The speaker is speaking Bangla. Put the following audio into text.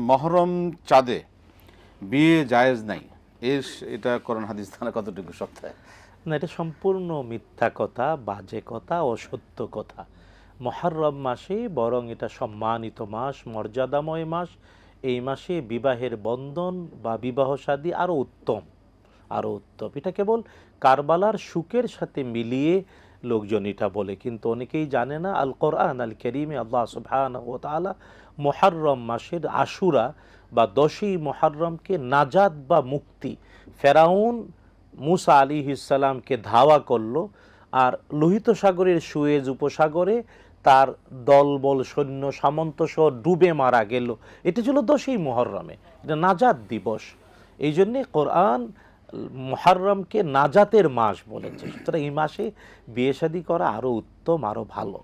মহরম চাঁদে বিয়ে জায়েজ নাই, এটা কোরআন হাদিস দ্বারা কতটুকু সত্য? না, এটা সম্পূর্ণ মিথ্যা কথা, বাজে কথা, অসত্য কথা। মুহররম মাসে বরং এটা সম্মানিত মাস, মর্যাদাময় মাস। এই মাসে বিবাহের বন্ধন বা বিবাহ শাদী আরও উত্তম, আরও উত্তম। এটা কেবল কারবালার সুখের সাথে মিলিয়ে লোকজন এটা বলে, কিন্তু অনেকেই জানে না আল কোরআন আল কারীমে আল্লাহ সুবহানাহু ওয়া তাআলা মুহররম মাসের আশুরা বা 10ই মুহররমকে নাজাত বা মুক্তি, ফেরাউন মুসা আলাইহিসসালামকে ধাওয়া করলো আর লোহিত সাগরের সুয়েজ উপসাগরে তার দলবল সৈন্য সামন্ত সহ ডুবে মারা গেল, এটা ছিল 10ই মুহররমে, এটা নাজাত দিবস। এই জন্যে কোরআন মুহররমকে নাজাতের মাস বলেছে। সুতরাং এই মাসে বিয়ে শাদী করা আরও উত্তম, আরও ভালো।